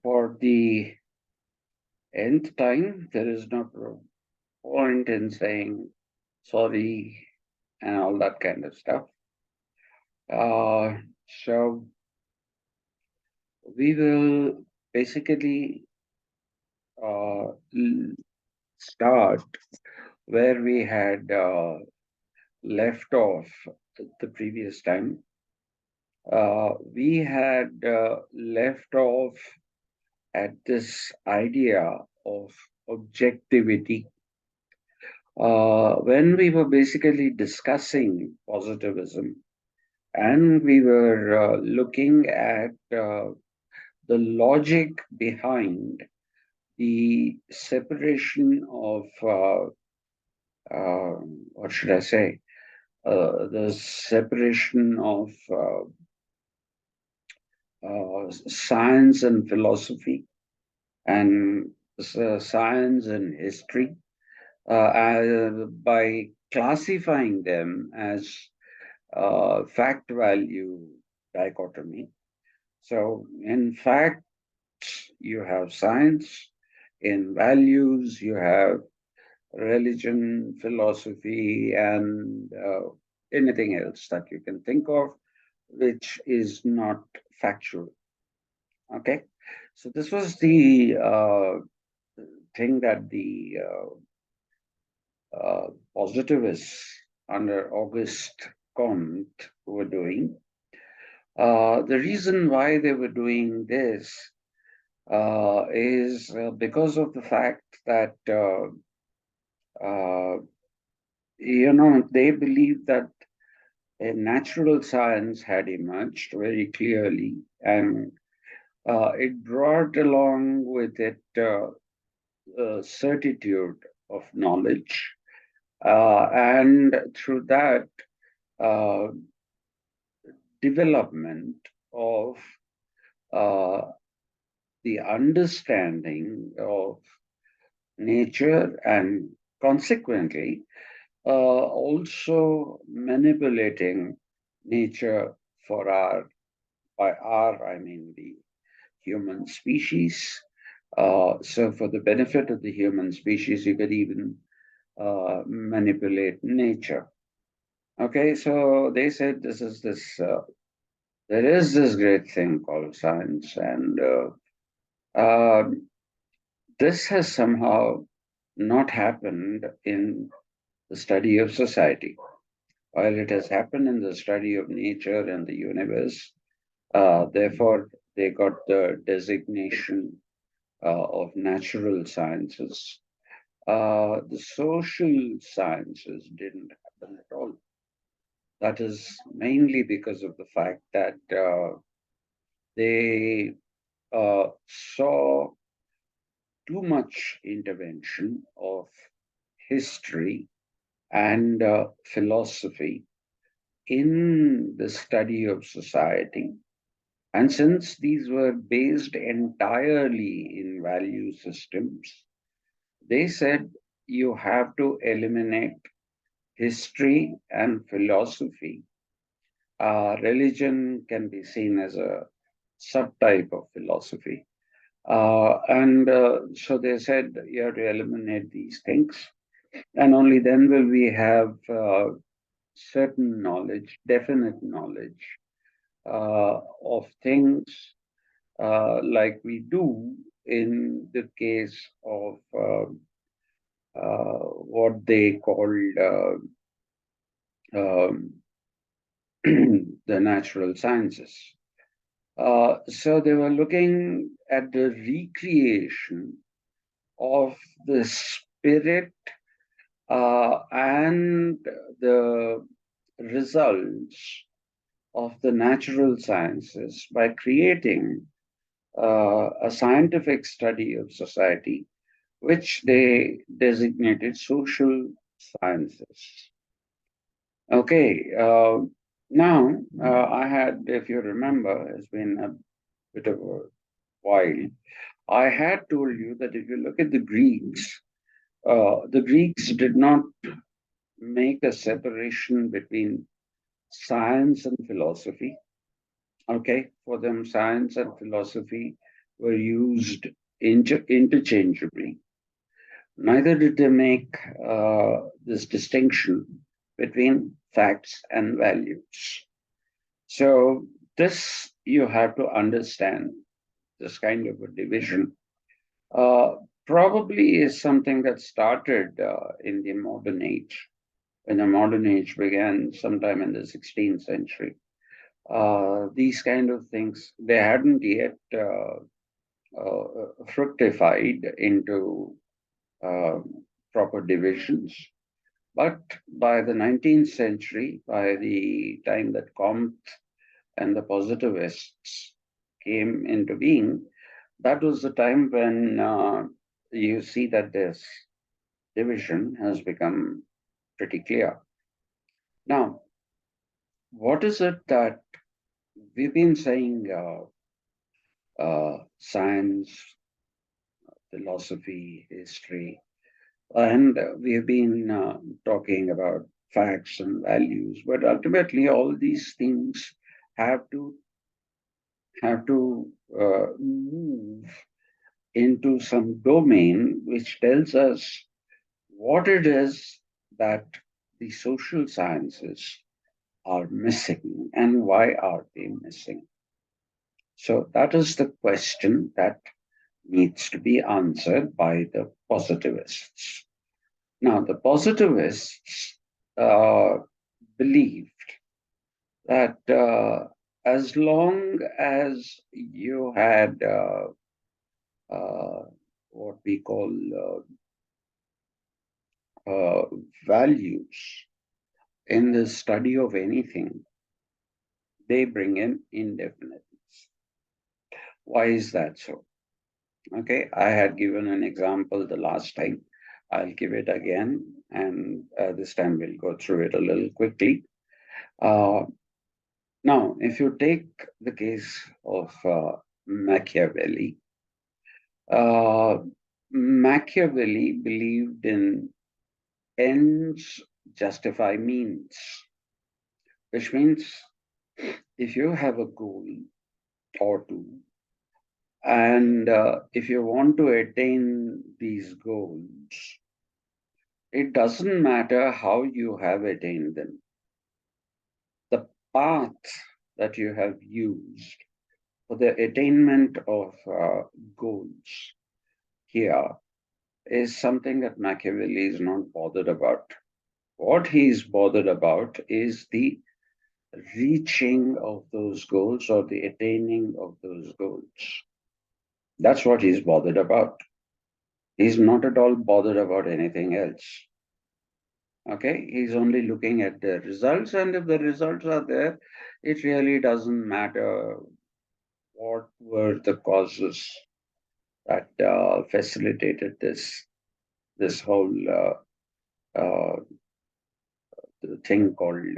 For the nth time, there is no point in saying sorry and all that kind of stuff. So we will basically start where we had left off the previous time. We had left off at this idea of objectivity when we were basically discussing positivism and we were looking at the logic behind the separation of what should I say? The separation of science and philosophy and science and history by classifying them as fact value dichotomy. So, in fact, you have science, in values, you have religion, philosophy, and anything else that you can think of, which is not factual. Okay, so this was the thing that the positivists under Auguste Comte were doing. The reason why they were doing this is because of the fact that uh, they believe that a natural science had emerged very clearly, and it brought along with it certitude of knowledge, and through that uh, development of uh, the understanding of nature and consequently also manipulating nature for by I mean the human species. So for the benefit of the human species, you could even manipulate nature. Okay, so they said there is this great thing called science, and this has somehow not happened in the study of society. While it has happened in the study of nature and the universe, therefore they got the designation of natural sciences. The social sciences didn't happen at all. That is mainly because of the fact that they saw too much intervention of history and philosophy in the study of society. And since these were based entirely in value systems, they said you have to eliminate history and philosophy. Religion can be seen as a subtype of philosophy. And so they said you have to eliminate these things, and only then will we have certain knowledge, definite knowledge of things like we do in the case of what they called um, the natural sciences. So they were looking at the recreation of the spirit and the results of the natural sciences by creating a scientific study of society, which they designated social sciences. Okay, now I had, if you remember, it's been a bit of a while. I had told you that if you look at the Greeks did not make a separation between science and philosophy. Okay, for them, science and philosophy were used interchangeably. Neither did they make this distinction between facts and values. So, this you have to understand, this kind of a division, uh, probably is something that started in the modern age, when the modern age began sometime in the 16th century. These kind of things, they hadn't yet fructified into uh, proper divisions. But by the 19th century, by the time that Comte and the positivists came into being, that was the time when you see that this division has become pretty clear. Now, what is it that we've been saying? Science, philosophy, history, and we've been talking about facts and values, but ultimately all these things have to move into some domain which tells us what it is that the social sciences are missing and why are they missing. So that is the question that needs to be answered by the positivists. Now, the positivists uh, believed that as long as you had uh, what we call values in the study of anything, they bring in indefiniteness. Why is that so? Okay, I had given an example the last time. I'll give it again, and this time we'll go through it a little quickly. Uh, Now, if you take the case of Machiavelli, uh, Machiavelli believed in ends justify means, which means if you have a goal or two, and if you want to attain these goals, it doesn't matter how you have attained them. The path that you have used for the attainment of goals here is something that Machiavelli is not bothered about. What he's bothered about is the reaching of those goals or the attaining of those goals. That's what he's bothered about. He's not at all bothered about anything else. Okay, he's only looking at the results, and if the results are there, it really doesn't matter what were the causes that facilitated this whole uh, thing called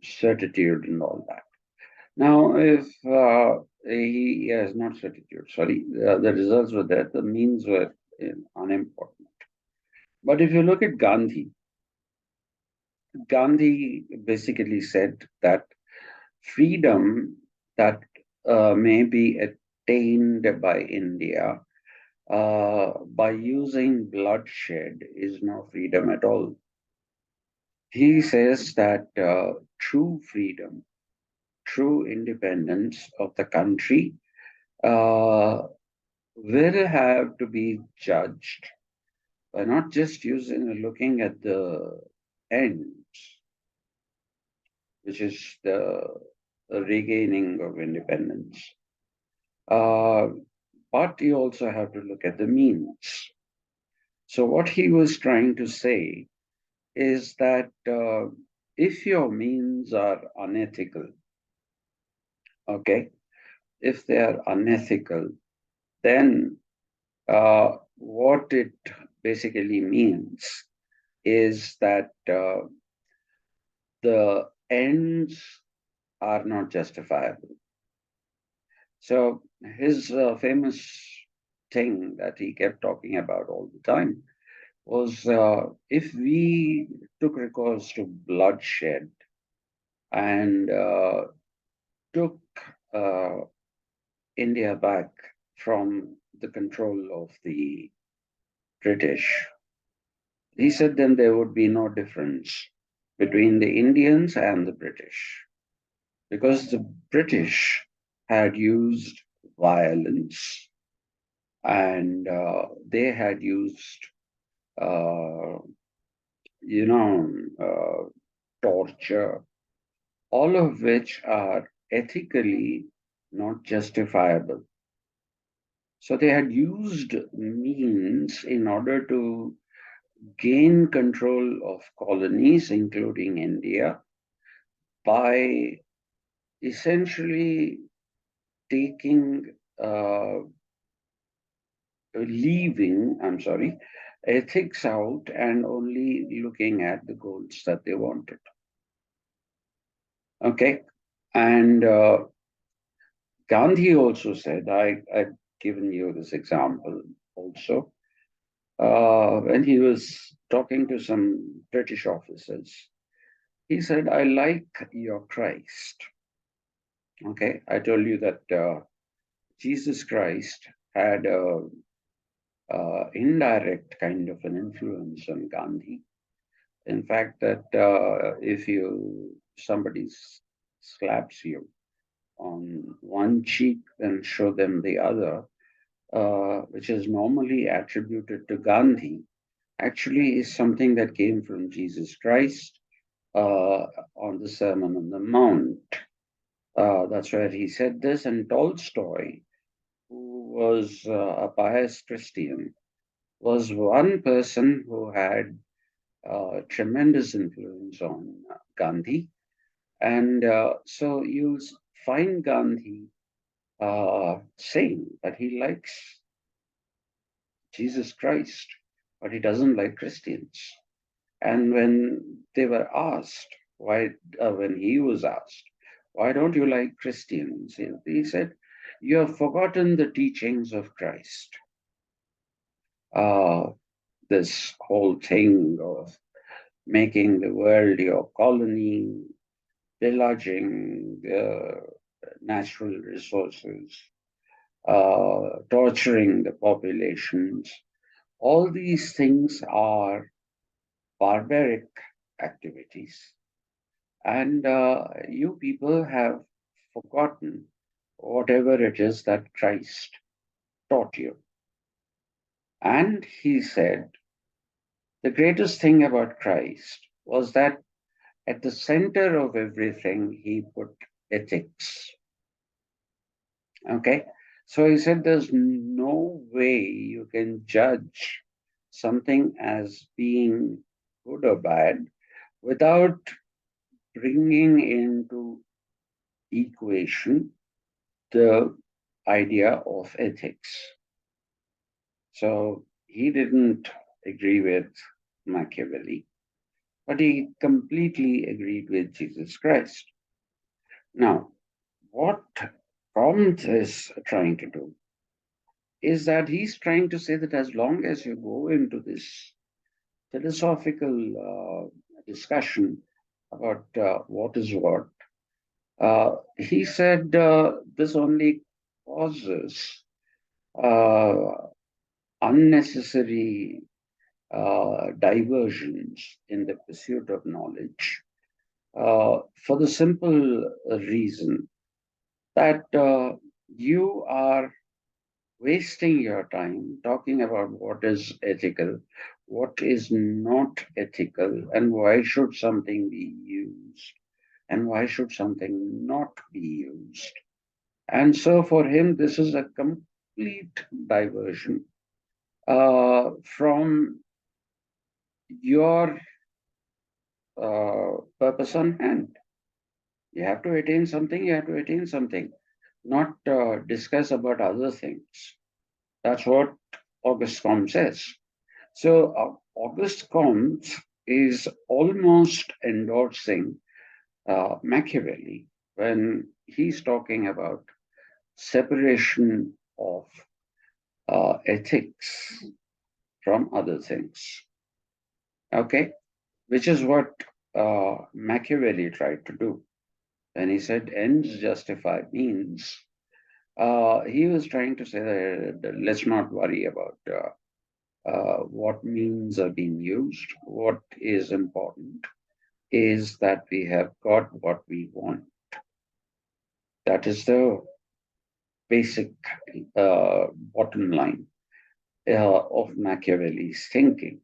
certitude and all that. Now, if he has not certitude, sorry, the results were there, the means were unimportant. But if you look at Gandhi, Gandhi basically said that freedom that may be attained by India by using bloodshed is no freedom at all. He says that true freedom, true independence of the country uh, will have to be judged by not just using looking at the ends, which is the regaining of independence, uh, but you also have to look at the means. So what he was trying to say is that if your means are unethical, okay, if they are unethical, then what it basically means is that the ends are not justifiable. So his famous thing that he kept talking about all the time was if we took recourse to bloodshed, and took uh, India back from the control of the British. He said then there would be no difference between the Indians and the British because the British had used violence and they had used, uh, you know, torture, all of which are ethically not justifiable. So they had used means in order to gain control of colonies, including India, by essentially taking, I'm sorry, ethics out and only looking at the goals that they wanted. Okay. And Gandhi also said, I've given you this example also, when he was talking to some British officers, he said, I like your Christ. Okay. I told you that Jesus Christ had a indirect kind of an influence on Gandhi. In fact, that if you somebody slaps you on one cheek, then show them the other, which is normally attributed to Gandhi, actually is something that came from Jesus Christ on the Sermon on the Mount. That's where he said this, and Tolstoy, who was a pious Christian, was one person who had tremendous influence on Gandhi. And so you find Gandhi saying that he likes Jesus Christ, but he doesn't like Christians. And when they were asked, when he was asked, why don't you like Christians? He said, you have forgotten the teachings of Christ. Uh, this whole thing of making the world your colony, pillaging the natural resources, torturing the populations. All these things are barbaric activities. And you people have forgotten whatever it is that Christ taught you. And he said, the greatest thing about Christ was that at the center of everything, he put ethics. Okay. So he said, there's no way you can judge something as being good or bad without bringing into equation the idea of ethics. So he didn't agree with Machiavelli, but he completely agreed with Jesus Christ. Now, what Comte is trying to do is that he's trying to say that as long as you go into this philosophical discussion about what is what, he said this only causes uh, unnecessary diversions in the pursuit of knowledge for the simple reason that you are wasting your time talking about what is ethical, what is not ethical, and why should something be used, and why should something not be used. And so for him, this is a complete diversion from your purpose on hand. You have to attain something, you have to attain something, not discuss about other things. That's what Auguste Comte says. So Auguste Comte is almost endorsing Machiavelli when he's talking about separation of ethics from other things. Okay, which is what Machiavelli tried to do. When he said ends justify means, he was trying to say that let's not worry about what means are being used. What is important is that we have got what we want. That is the basic bottom line of Machiavelli's thinking.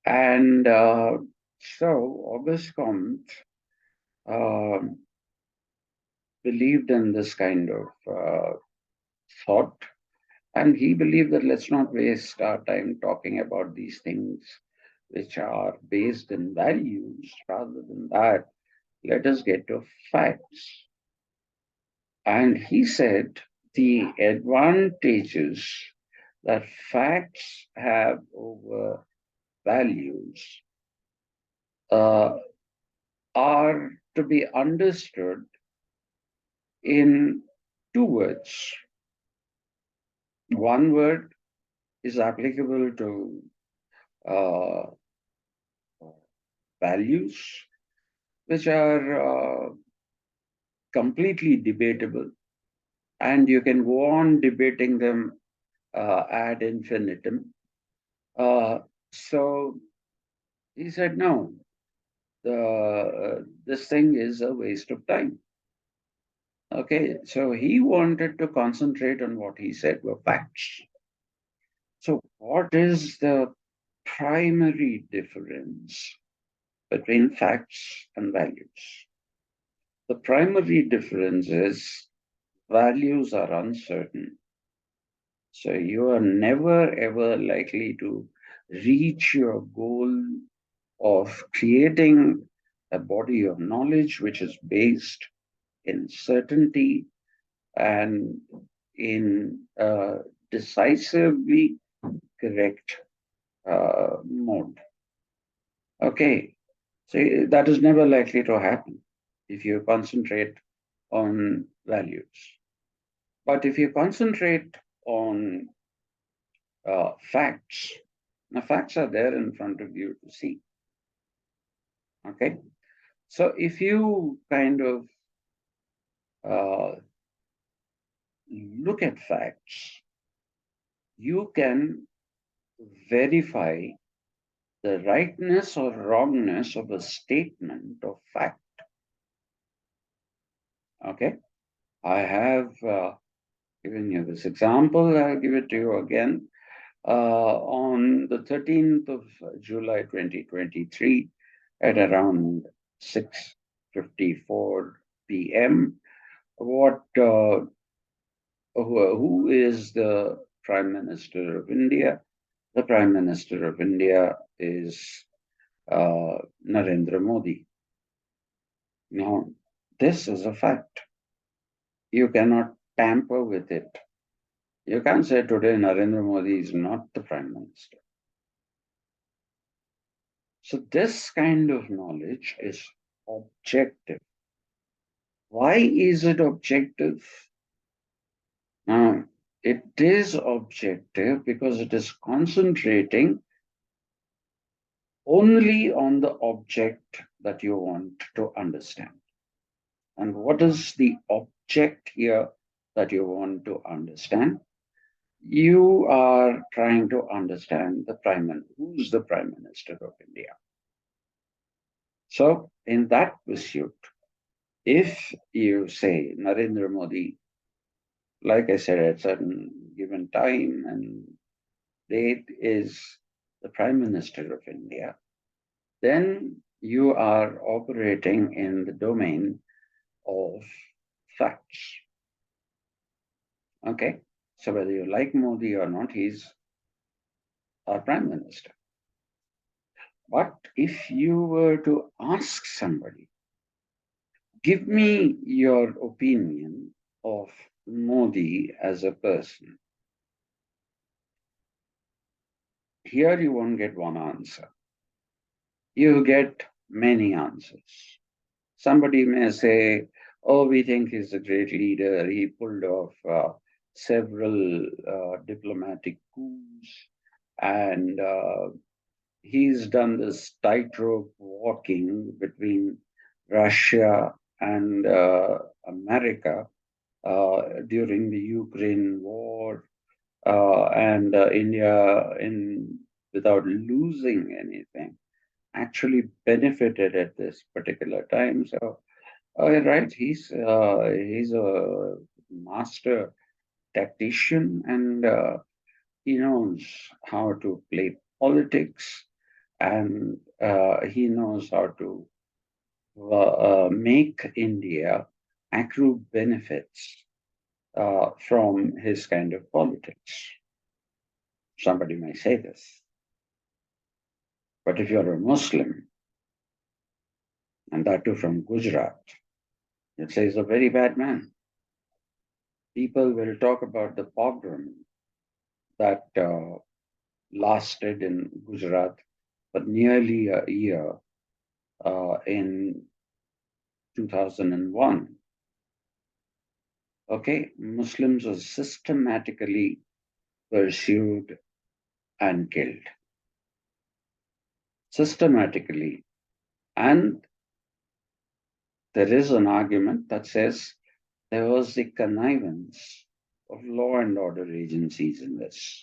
And so Auguste Comte um believed in this kind of thought. And he believed that let's not waste our time talking about these things which are based in values. Rather than that, let us get to facts. And he said the advantages that facts have over values uh, are to be understood in two words. One word is applicable to uh, values, which are completely debatable, and you can go on debating them ad infinitum. So he said, no, this thing is a waste of time. Okay, so he wanted to concentrate on what he said were facts. So, what is the primary difference between facts and values? The primary difference is values are uncertain. So you are never ever likely to reach your goal of creating a body of knowledge which is based in certainty and in decisively correct mode. Okay, so that is never likely to happen if you concentrate on values. But if you concentrate on facts, now facts are there in front of you to see. Okay, so if you kind of uh, look at facts, you can verify the rightness or wrongness of a statement of fact. Okay, I have given you this example. I'll give it to you again. On the 13th of July 2023, at around 6:54 p.m., what who is the Prime Minister of India? The Prime Minister of India is Narendra Modi. Now, this is a fact. You cannot tamper with it. You can't say today Narendra Modi is not the Prime Minister. So, this kind of knowledge is objective. Why is it objective? Now, it is objective because it is concentrating only on the object that you want to understand. And what is the object here that you want to understand? You are trying to understand the Prime Minister. Who's the Prime Minister of India? So, in that pursuit, if you say Narendra Modi, like I said, at certain given time and date is the Prime Minister of India, then you are operating in the domain of facts. Okay? So whether you like Modi or not, he's our Prime Minister. But if you were to ask somebody, give me your opinion of Modi as a person, here you won't get one answer. You get many answers. Somebody may say, oh, we think he's a great leader. He pulled off several diplomatic coups, and he's done this tightrope walking between Russia and America during the Ukraine war, and India, in without losing anything, actually benefited at this particular time. So, right, he's a master tactician, and he knows how to play politics, and he knows how to make India accrue benefits from his kind of politics. Somebody may say this, but if you're a Muslim, and that too from Gujarat, you'd say he's a very bad man. People will talk about the pogrom that lasted in Gujarat for nearly a year in 2001. Okay, Muslims were systematically pursued and killed. Systematically. And there is an argument that says there was the connivance of law and order agencies in this.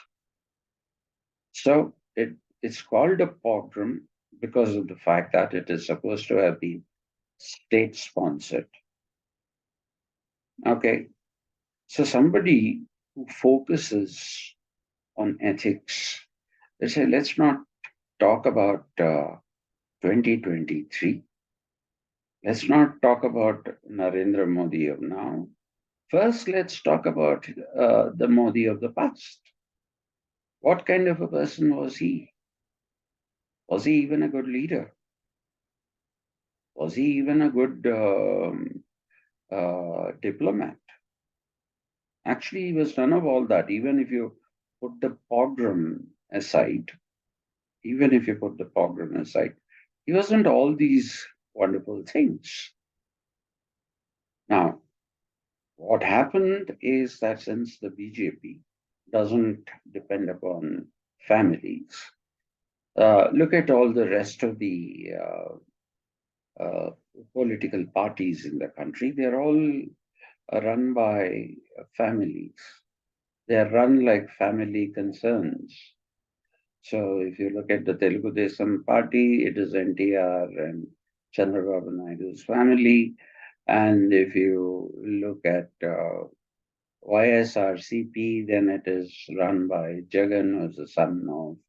So it's called a pogrom because of the fact that it is supposed to have been state sponsored. Okay, so somebody who focuses on ethics, they say, let's not talk about 2023. Let's not talk about Narendra Modi of now. First, let's talk about the Modi of the past. What kind of a person was he? Was he even a good leader? Was he even a good diplomat? Actually, he was none of all that. Even if you put the pogrom aside, even if you put the pogrom aside, he wasn't all these wonderful things. Now, what happened is that since the BJP doesn't depend upon families, look at all the rest of the political parties in the country. They're all run by families. They're run like family concerns. So if you look at the Telugu Desam party, it is NTR and Chandrababu Naidu's family. And if you look at YSRCP, then it is run by Jagan, who's the son of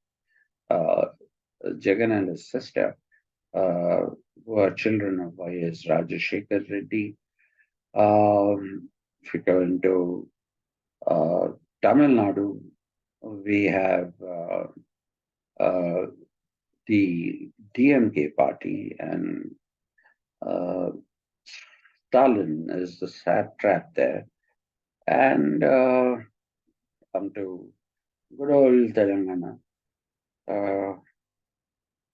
Jagan and his sister, who are children of Y.S. Rajashekar Reddy. If you go into Tamil Nadu, we have uh, the DMK party, and uh, Stalin is the satrap there. And come to good old Telangana.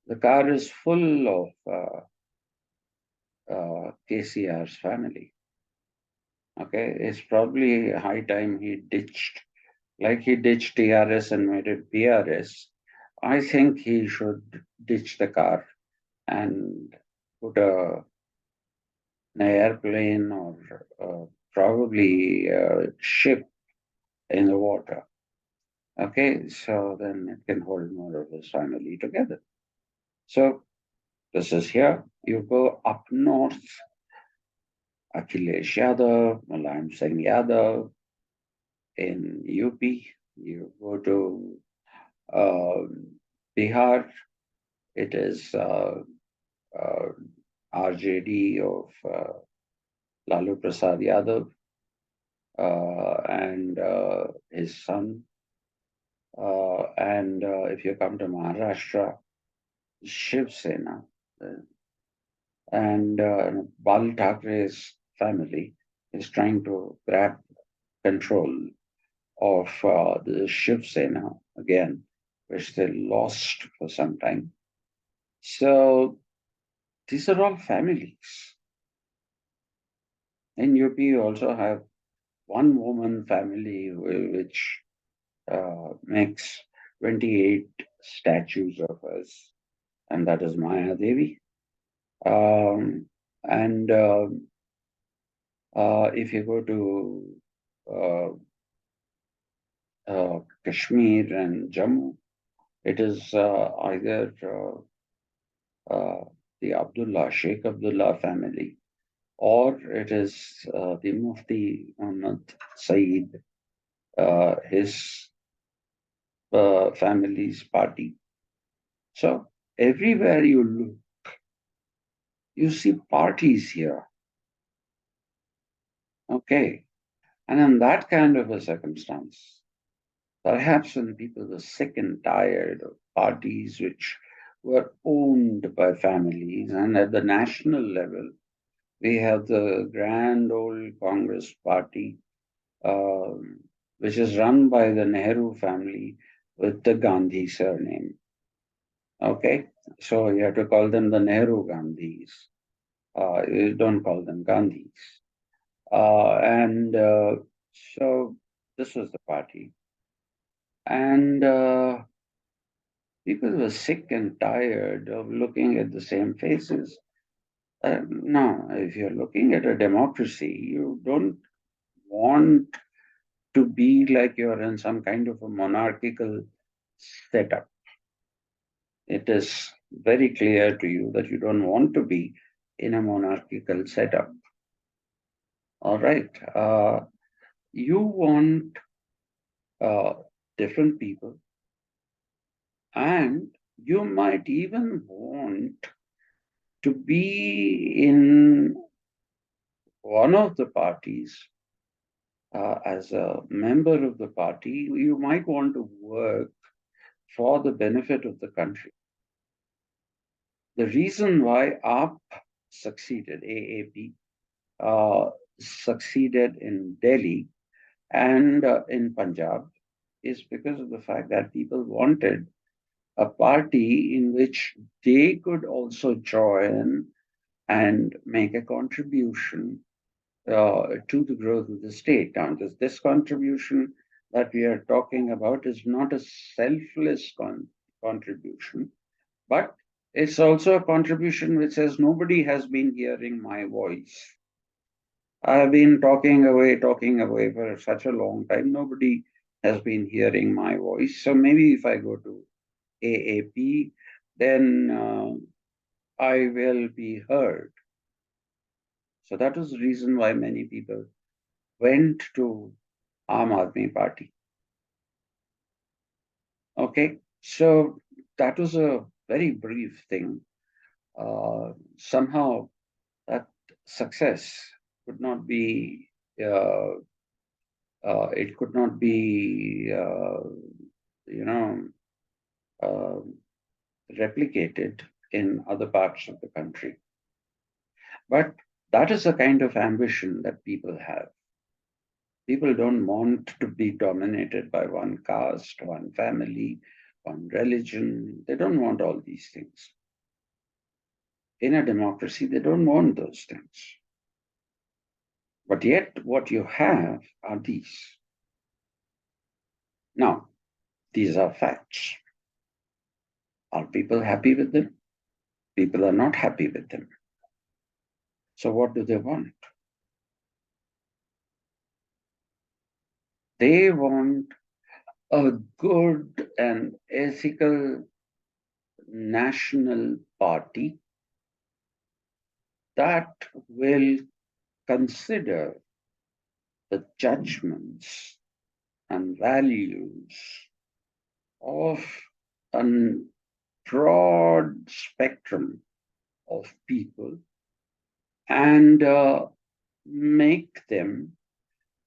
The car is full of KCR's family. Okay, it's probably high time he ditched, like he ditched TRS and made it PRS. I think he should ditch the car and put an airplane or probably a ship in the water. Okay, so then it can hold more of his family together. So this is here. You go up north, Akhilesh Yadav, Mulayam Singh Yadav in UP. You go to uh, Bihar, it is uh, RJD of Lalu Prasad Yadav and his son. And if you come to Maharashtra, Shiv Sena and Bal Thackeray's family is trying to grab control of the Shiv Sena again, which they lost for some time. So these are all families. In UP, you also have one woman family which makes 28 statues of us, and that is Maya Devi. And If you go to uh, Kashmir and Jammu, it is either the Sheikh Abdullah family, or it is the Mufti Muhammad Saeed, his family's party. So everywhere you look, you see parties here. Okay. And in that kind of a circumstance, perhaps when people were sick and tired of parties which were owned by families, and at the national level, we have the grand old Congress party, which is run by the Nehru family with the Gandhi surname. Okay, so you have to call them the Nehru Gandhis. You don't call them Gandhis. And so this was the party. And people were sick and tired of looking at the same faces. No, if you're looking at a democracy, you don't want to be like you're in some kind of a monarchical setup. It is very clear to you that you don't want to be in a monarchical setup. All right. You want uh, different people, and you might even want to be in one of the parties as a member of the party. You might want to work for the benefit of the country. The reason why AAP, succeeded in Delhi and in Punjab is because of the fact that people wanted a party in which they could also join and make a contribution to the growth of the state. Now, this contribution that we are talking about is not a selfless contribution, but it's also a contribution which says nobody has been hearing my voice. I have been talking away for such a long time. Nobody has been hearing my voice. So maybe if I go to AAP, then I will be heard. So that was the reason why many people went to Aam Aadmi Party. Okay, so that was a very brief thing. Somehow that success could not be, uh, it could not be, you know, uh, replicated in other parts of the country. But that is the kind of ambition that people have. People don't want to be dominated by one caste, one family, one religion. They don't want all these things. In a democracy, they don't want those things. But yet, what you have are these. Now, these are facts. Are people happy with them? People are not happy with them. So, what do they want? They want a good and ethical national party that will consider the judgments and values of a broad spectrum of people and make them,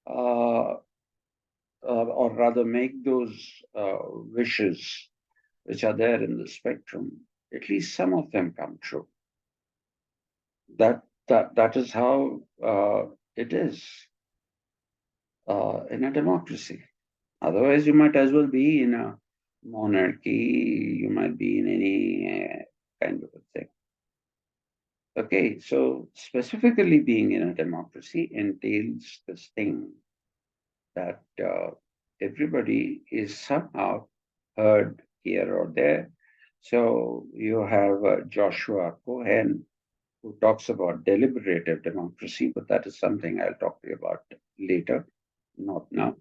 or rather, make those wishes which are there in the spectrum, at least some of them come true. That is how it is in a democracy. Otherwise, you might as well be in a monarchy. You might be in any kind of a thing. Okay, so specifically being in a democracy entails this thing that everybody is somehow heard here or there. So you have Joshua Cohen, who talks about deliberative democracy, but that is something I'll talk to you about later, not now.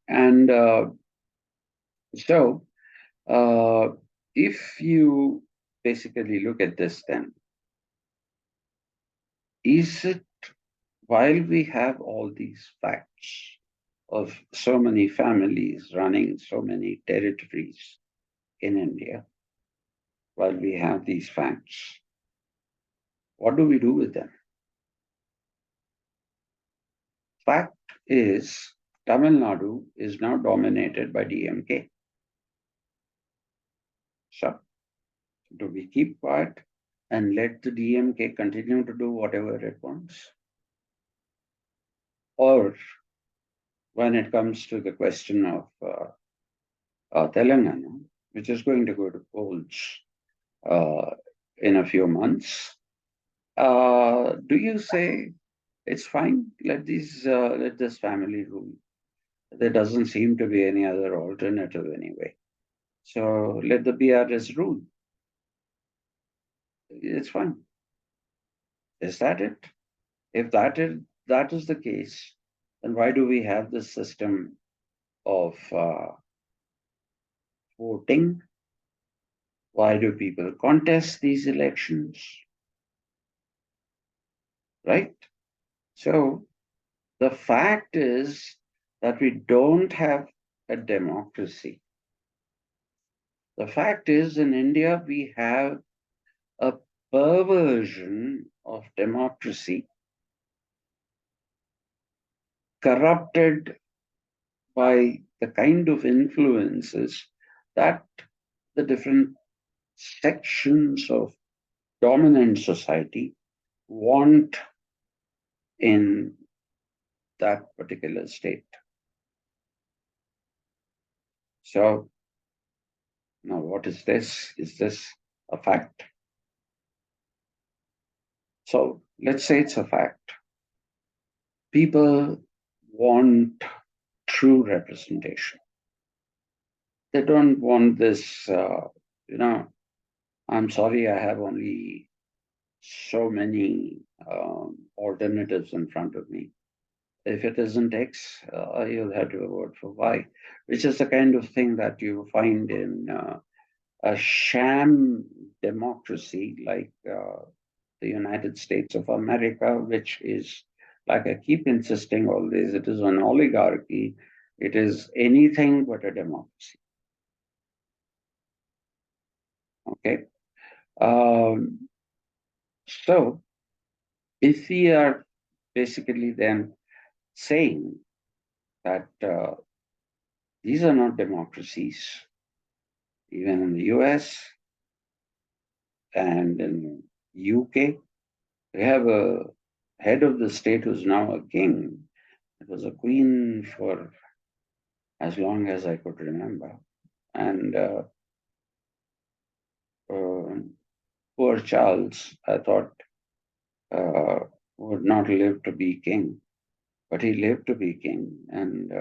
And so, uh, if you basically look at this, then is it while we have all these facts of so many families running so many territories in India, while we have these facts, what do we do with them? Fact is, Tamil Nadu is now dominated by DMK. So, do we keep quiet and let the DMK continue to do whatever it wants? Or when it comes to the question of Telangana, which is going to go to polls uh, in a few months, do you say it's fine? Let this family rule. There doesn't seem to be any other alternative anyway. So let the BRS rule. It's fine. Is that it? If that is the case, then why do we have this system of voting? Why do people contest these elections? Right? So the fact is that we don't have a democracy. The fact is, in India, we have a perversion of democracy corrupted by the kind of influences that the different sections of dominant society want in that particular state. So, now what is this? Is this a fact? So, let's say it's a fact. People want true representation. They don't want this, I'm sorry, I have only so many alternatives in front of me. If it isn't X, you'll have to vote for Y, which is the kind of thing that you find in a sham democracy like the United States of America, which is, like I keep insisting always, it is an oligarchy. It is anything but a democracy. Okay. So, if we are basically then saying that these are not democracies, even in the US and in UK, we have a head of the state who's now a king. It was a queen for as long as I could remember. And uh, poor Charles, I thought, would not live to be king, but he lived to be king, and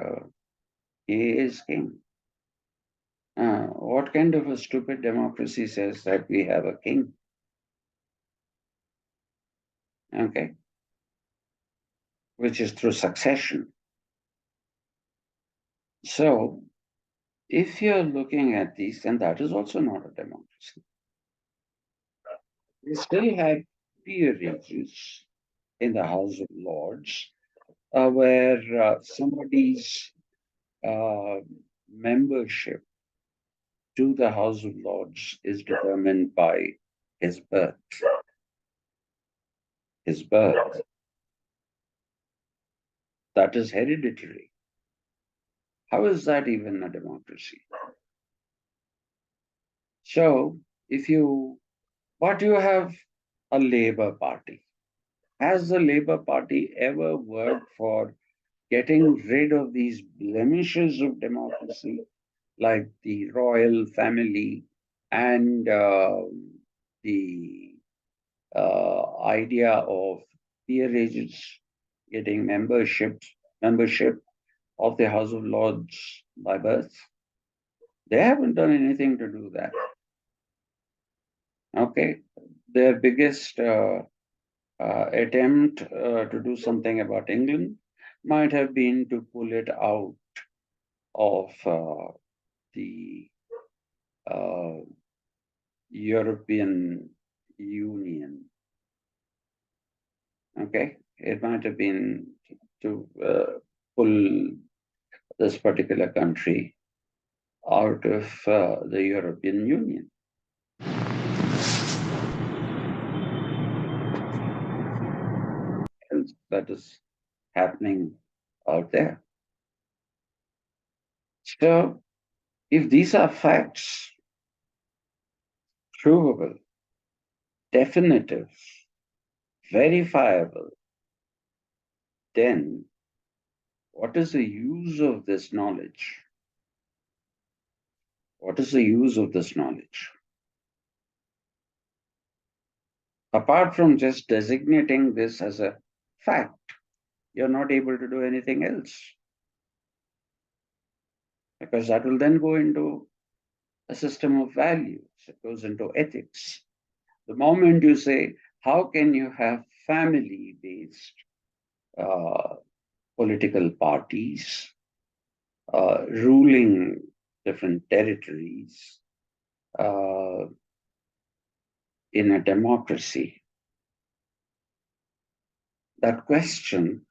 he is king. What kind of a stupid democracy says that we have a king? Okay, which is through succession. So, if you're looking at these, then that is also not a democracy. We still have peerages in the House of Lords where somebody's uh, membership to the House of Lords is determined by his birth. His birth. That is hereditary. How is that even a democracy? So, but you have a Labour Party. Has the Labour Party ever worked for getting rid of these blemishes of democracy, like the royal family and the idea of peerages getting membership of the House of Lords by birth? They haven't done anything to do that. Okay. their biggest attempt to do something about England might have been to pull it out of the uh, European Union. Okay, it might have been to pull this particular country out of the European Union. That is happening out there. So, if these are facts, provable, definitive, verifiable, then what is the use of this knowledge? What is the use of this knowledge? Apart from just designating this as a fact, you're not able to do anything else because that will then go into a system of values, it goes into ethics. The moment you say, how can you have family based uh, political parties ruling different territories uh, in a democracy, that question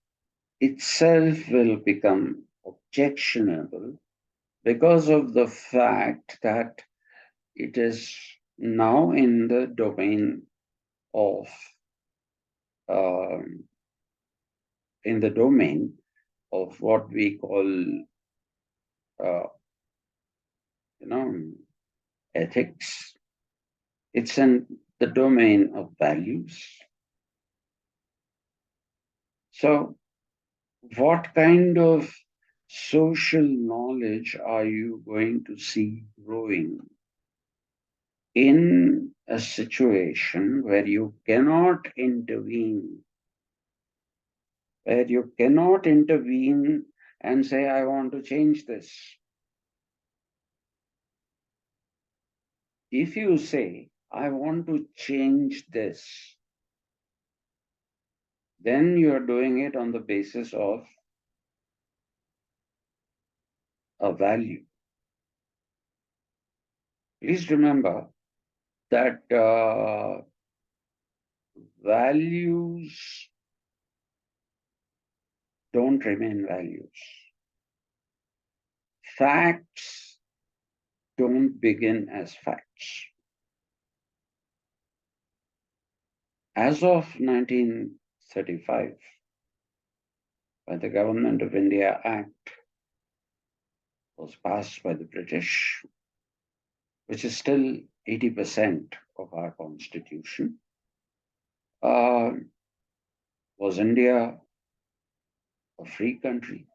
itself will become objectionable because of the fact that it is now in the domain of um, in the domain of what we call uh, you know ethics. It's in the domain of values. So what kind of social knowledge are you going to see growing in a situation where you cannot intervene, and say, I want to change this? If you say, I want to change this, then you're doing it on the basis of a value. Please remember that values don't remain values. Facts don't begin as facts. As of 1935, when the Government of India Act was passed by the British, which is still 80% of our constitution, uh, was India a free country?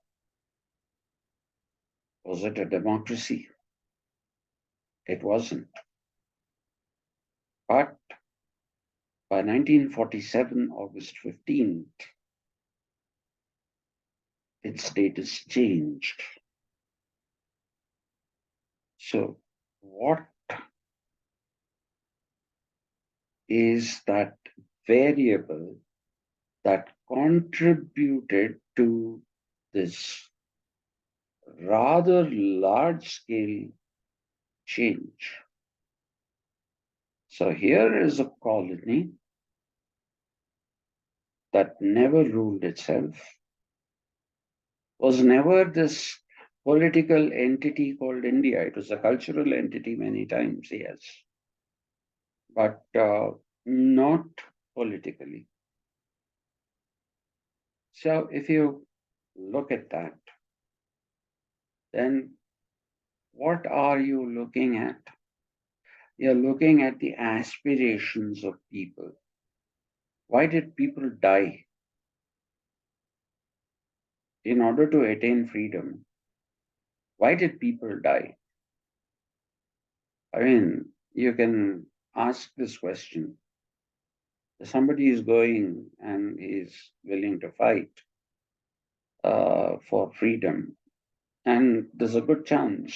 Was it a democracy? It wasn't. But by 1947, August 15th, its status changed. So, what is that variable that contributed to this rather large scale change? So, here is a colony that never ruled itself, was never this political entity called India. It was a cultural entity many times, yes, but not politically. So if you look at that, then what are you looking at? You're looking at the aspirations of people. Why did people die? In order to attain freedom. Why did people die? I mean, you can ask this question. Somebody is going and is willing to fight for freedom, and there's a good chance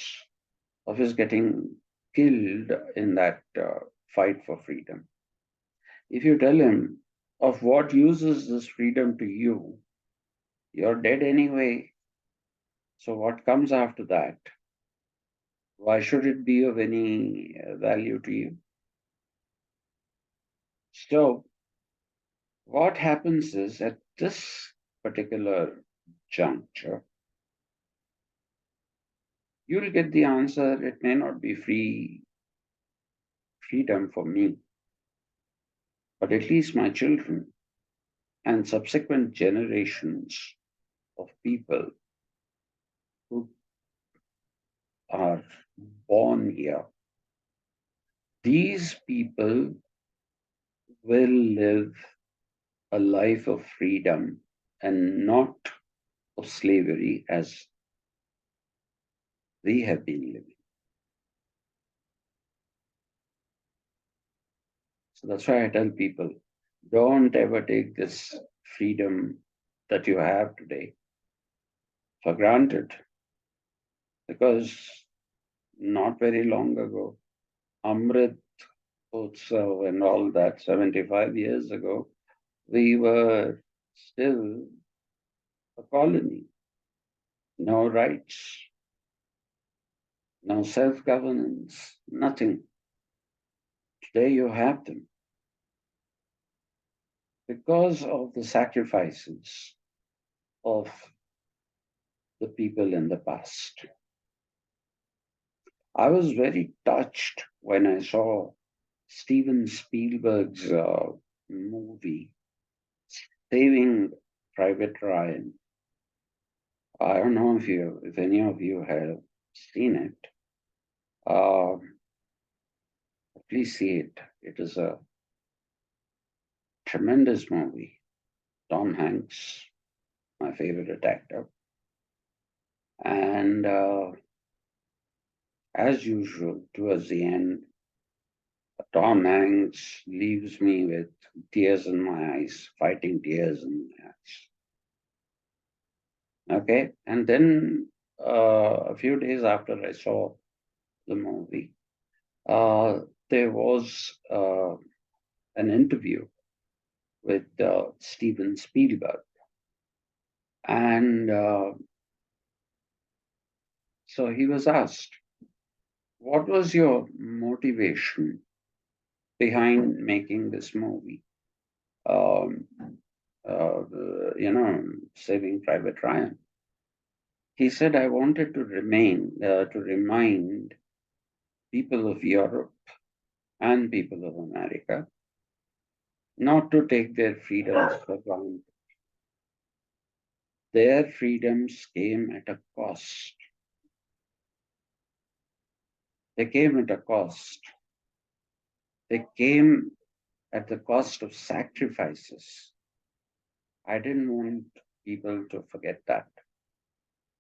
of his getting killed in that fight for freedom. If you tell him, of what use is this freedom to you? You're dead anyway. So what comes after that? Why should it be of any value to you? So what happens is at this particular juncture, you'll get the answer. It may not be freedom for me, but at least my children and subsequent generations of people who are born here, these people will live a life of freedom and not of slavery as we have been living. So that's why I tell people, don't ever take this freedom that you have today for granted, because not very long ago, Amrit Utsav and all that, 75 years ago, we were still a colony. No rights, no self-governance, nothing. Today you have them because of the sacrifices of the people in the past. I was very touched when I saw Steven Spielberg's movie, Saving Private Ryan. I don't know if any of you have seen it. Please see it. It is a tremendous movie. Tom Hanks, my favorite actor. And as usual, towards the end, Tom Hanks leaves me with tears in my eyes, fighting tears in my eyes. Okay. And then a few days after I saw the movie, there was an interview with Steven Spielberg. And so he was asked, what was your motivation behind making this movie? Um, Saving Private Ryan. He said, I wanted to remind people of Europe and people of America not to take their freedoms for granted. Their freedoms came at a cost. They came at a cost. They came at the cost of sacrifices. I didn't want people to forget that.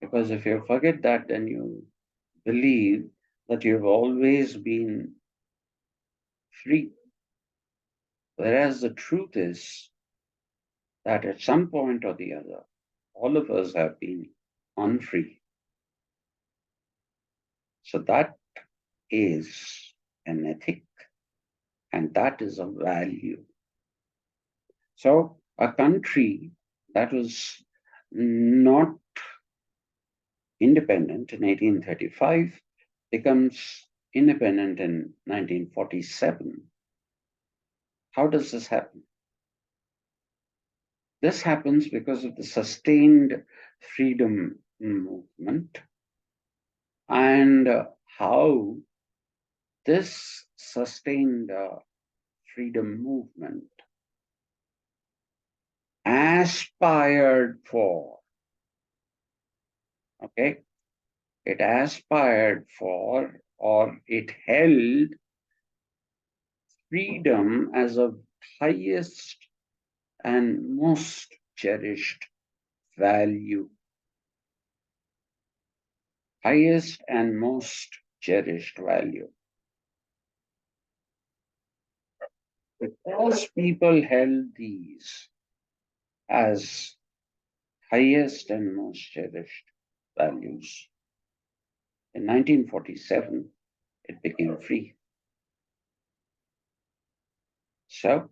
Because if you forget that, then you believe that you've always been free. Whereas the truth is that at some point or the other, all of us have been unfree. So that is an ethic and that is a value. So a country that was not independent in 1835 becomes independent in 1947. How does this happen? This happens because of the sustained freedom movement and how this sustained freedom movement aspired for, okay, it aspired for or it held freedom as a highest and most cherished value. Highest and most cherished value. Because people held these as highest and most cherished values, in 1947, it became free. So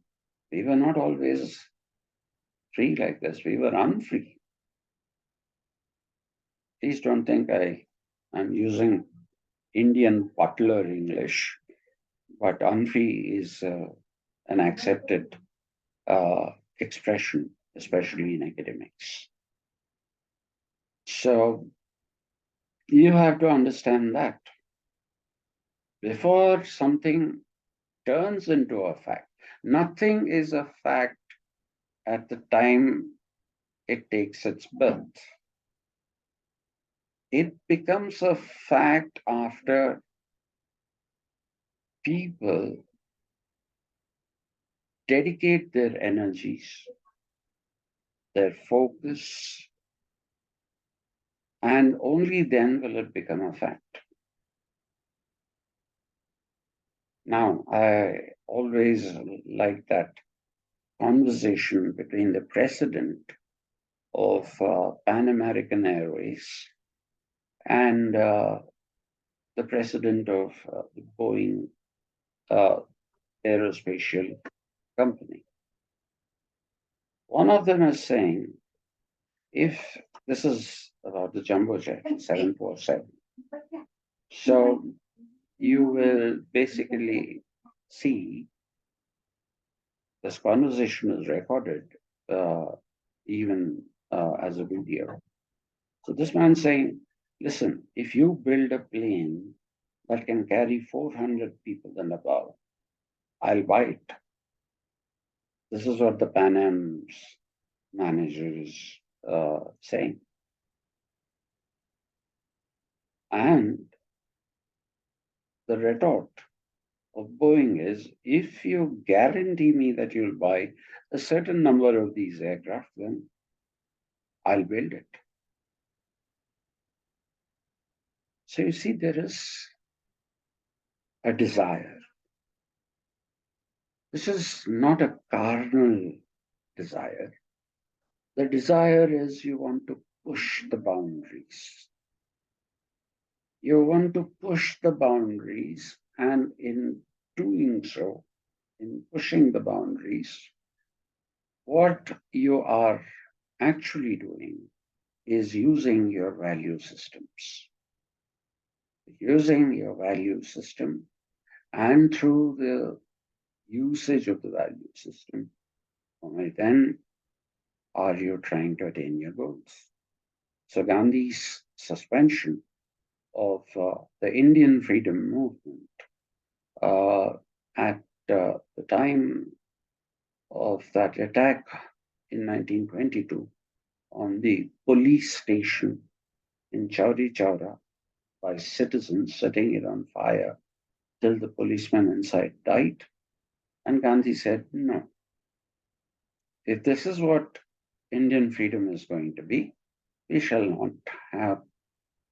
We were not always free like this. We were unfree. Please don't think I'm using Indian butler English, but unfree is an accepted expression, especially in academics. So you have to understand that before something turns into a fact, nothing is a fact at the time it takes its birth. It becomes a fact after people dedicate their energies, their focus, and only then will it become a fact. Now, I always like that conversation between the president of Pan American Airways and the president of the Boeing uh, Aerospatial Company. One of them is saying, if this is about the jumbo jet 747, so you will basically see this conversation is recorded uh, even as a video. So this man saying, listen, if you build a plane that can carry 400 people and above, I'll buy it. This is what the Pan Am's manager is saying. And the retort of Boeing is, if you guarantee me that you'll buy a certain number of these aircraft, then I'll build it. So you see, there is a desire. This is not a carnal desire. The desire is you want to push the boundaries. You want to push the boundaries, and in doing so, in pushing the boundaries, what you are actually doing is using your value systems. Using your value system, and through the usage of the value system, only then are you trying to attain your goals. So Gandhi's suspension of the Indian freedom movement at the time of that attack in 1922 on the police station in Chowri Chowra by citizens setting it on fire till the policeman inside died. And Gandhi said, no, if this is what Indian freedom is going to be, we shall not have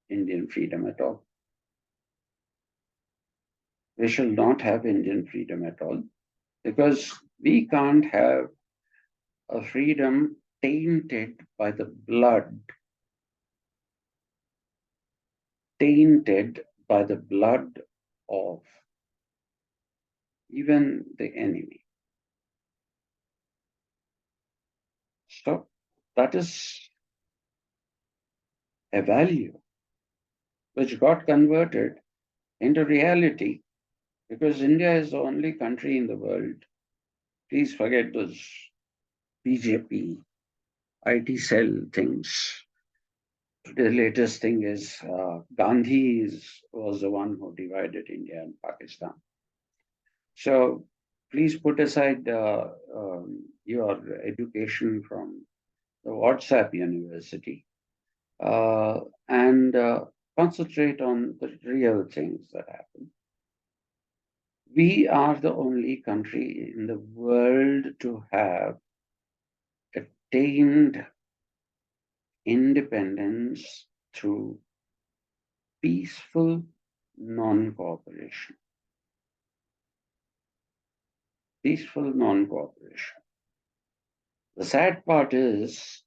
Indian freedom at all. We shall not have Indian freedom at all because we can't have a freedom tainted by the blood, tainted by the blood of even the enemy. So that is a value which got converted into reality because India is the only country in the world. Please forget those BJP, IT cell things. The latest thing is Gandhi was the one who divided India and Pakistan. So please put aside your education from the WhatsApp university and concentrate on the real things that happen. We are the only country in the world to have attained independence through peaceful non-cooperation. Peaceful non-cooperation. The sad part is,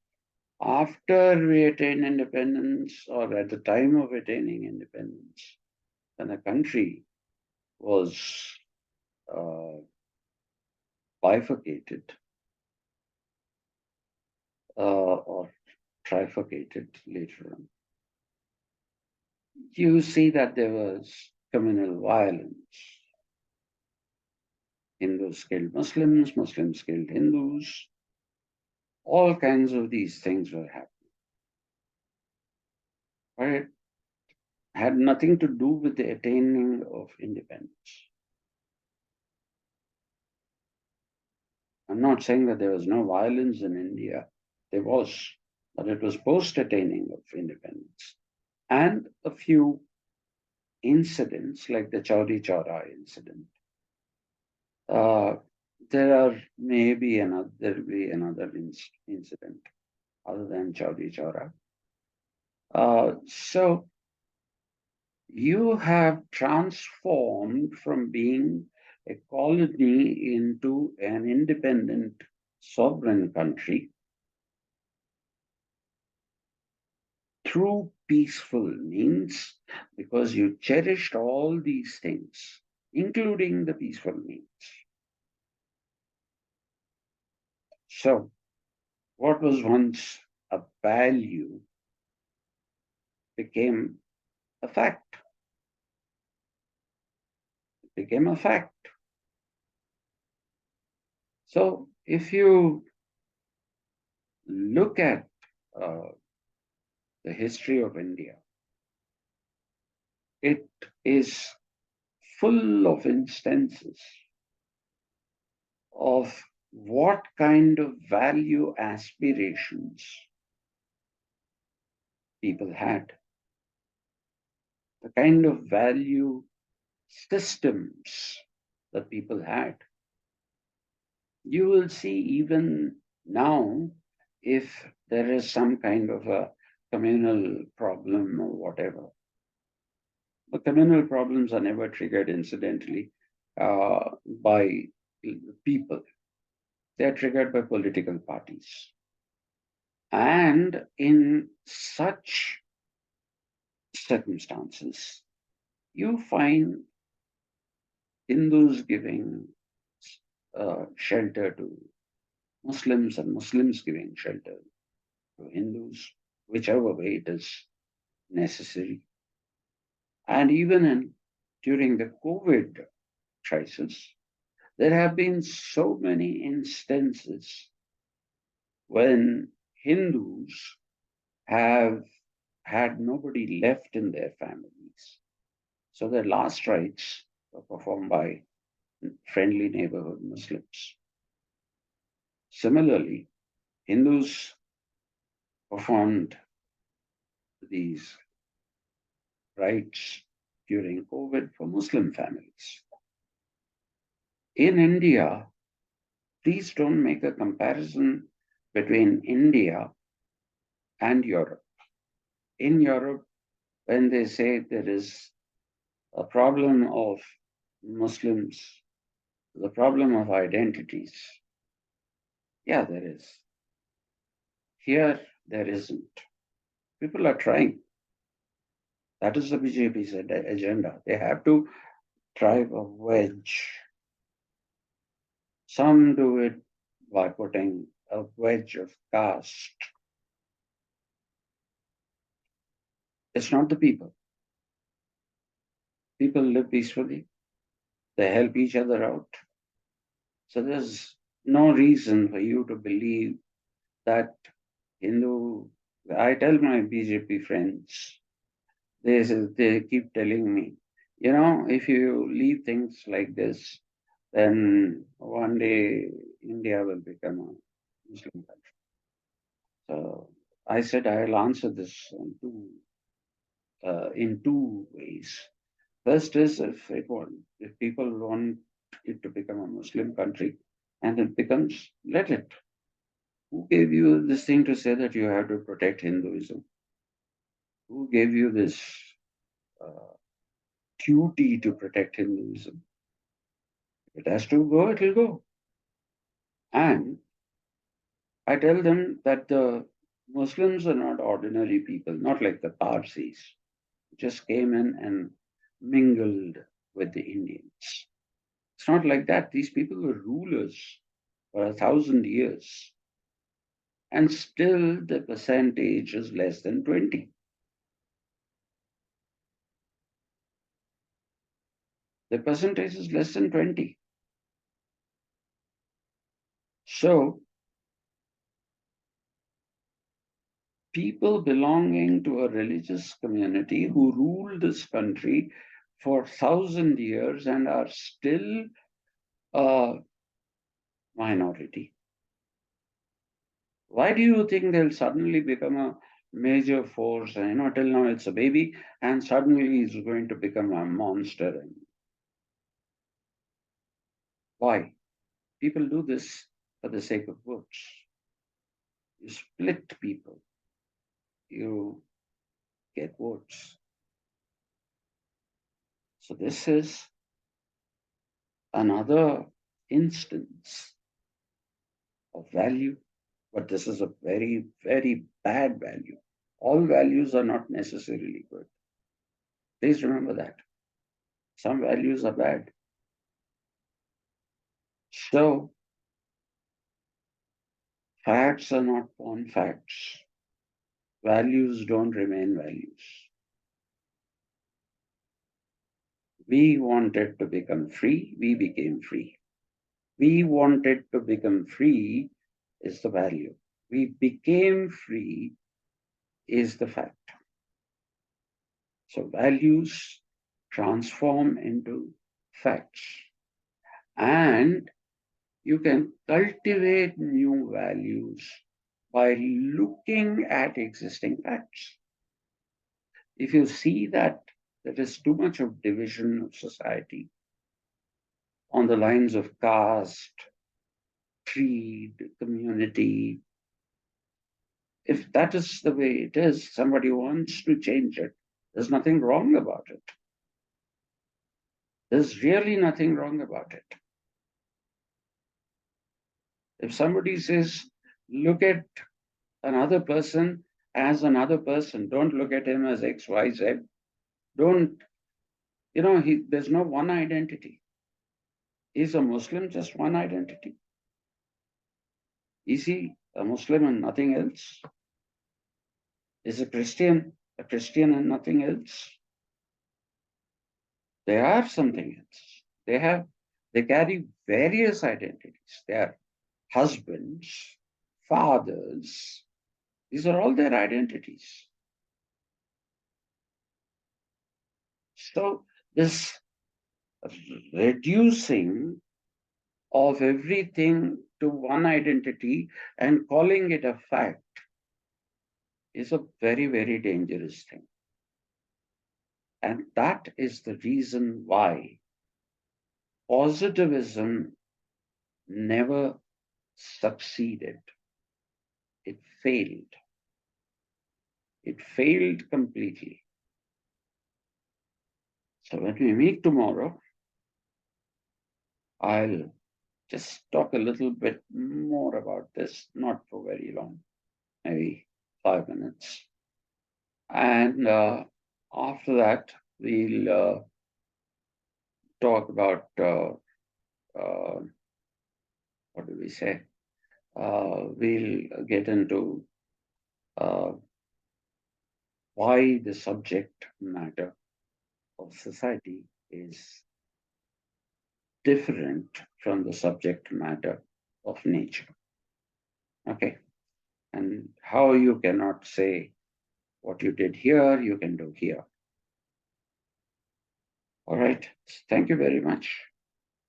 after we attain independence, or at the time of attaining independence, when a country was bifurcated or trifurcated later on, you see that there was communal violence. Hindus killed Muslims, Muslims killed Hindus. All kinds of these things were happening. But it had nothing to do with the attaining of independence. I'm not saying that there was no violence in India. There was, but it was post attaining of independence. And a few incidents like the Chaudi Chaura incident. Uh, there are maybe another, there will be another incident other than Chaudi Chaura. So you have transformed from being a colony into an independent sovereign country through peaceful means because you cherished all these things, including the peaceful means. So, what was once a value became a fact, became a fact. So, if you look at uh, the history of India, it is full of instances of what kind of value aspirations people had, the kind of value systems that people had. You will see even now if there is some kind of a communal problem or whatever. The communal problems are never triggered incidentally by people. They are triggered by political parties. And in such circumstances, you find Hindus giving shelter to Muslims and Muslims giving shelter to Hindus, whichever way it is necessary. And even during the COVID crisis, there have been so many instances when Hindus have had nobody left in their families. So their last rites were performed by friendly neighborhood Muslims. Similarly, Hindus performed these rites during COVID for Muslim families. In India, please don't make a comparison between India and Europe. In Europe, when they say there is a problem of Muslims, the problem of identities, yeah, there is. Here, there isn't. People are trying. That is the BJP's agenda. They have to drive a wedge. Some do it by putting a wedge of caste. It's not the people. People live peacefully. They help each other out. So there's no reason for you to believe that Hindu. I tell my BJP friends, they keep telling me, if you leave things like this, then one day India will become a Muslim country. So I said I'll answer this in two ways. First is if people want it to become a Muslim country, and it becomes, let it. Who gave you this thing to say that you have to protect Hinduism? Who gave you this uh, duty to protect Hinduism? If it has to go, it will go. And I tell them that the Muslims are not ordinary people, not like the Parsis, who just came in and mingled with the Indians. It's not like that. These people were rulers. for 1,000 years, and still the percentage is less than 20. The percentage is less than 20. So people belonging to a religious community who rule this country for 1,000 years and are still a minority. Why do you think they'll suddenly become a major force? Till now it's a baby, and suddenly it's going to become a monster. Why? People do this for the sake of votes. You split people, you get votes. So this is another instance of value, but this is a very, very bad value. All values are not necessarily good. Please remember that. Some values are bad. So facts are not born facts. Values don't remain values. We wanted to become free, we became free. We wanted to become free is the value. We became free is the fact. So values transform into facts. And you can cultivate new values by looking at existing facts. If you see that there is too much of division of society on the lines of caste, creed, community, if that is the way it is, somebody wants to change it, there's nothing wrong about it. There's really nothing wrong about it. If somebody says, look at another person as another person, don't look at him as X, Y, Z. Don't, there's no one identity. Is a Muslim just one identity? Is he a Muslim and nothing else? Is a Christian and nothing else? They are something else. They carry various identities. They are husbands, fathers. These are all their identities. So this reducing of everything to one identity and calling it a fact is a very, very dangerous thing. And that is the reason why positivism never succeeded. It failed. It failed completely. So when we meet tomorrow, I'll just talk a little bit more about this, not for very long, maybe 5 minutes. And after that, we'll talk about, what do we say? We'll get into why the subject matter of society is different from the subject matter of nature. Okay. And how you cannot say what you did here, you can do here. All right. Thank you very much.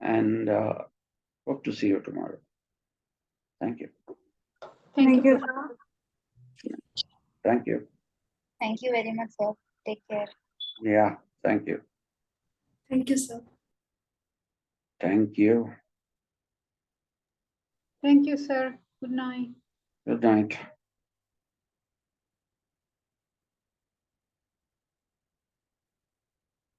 And hope to see you tomorrow. Thank you. Thank you, sir. Thank you. Thank you very much, sir. Take care. Yeah. Thank you. Thank you, sir. Thank you. Thank you, sir. Good night. Good night.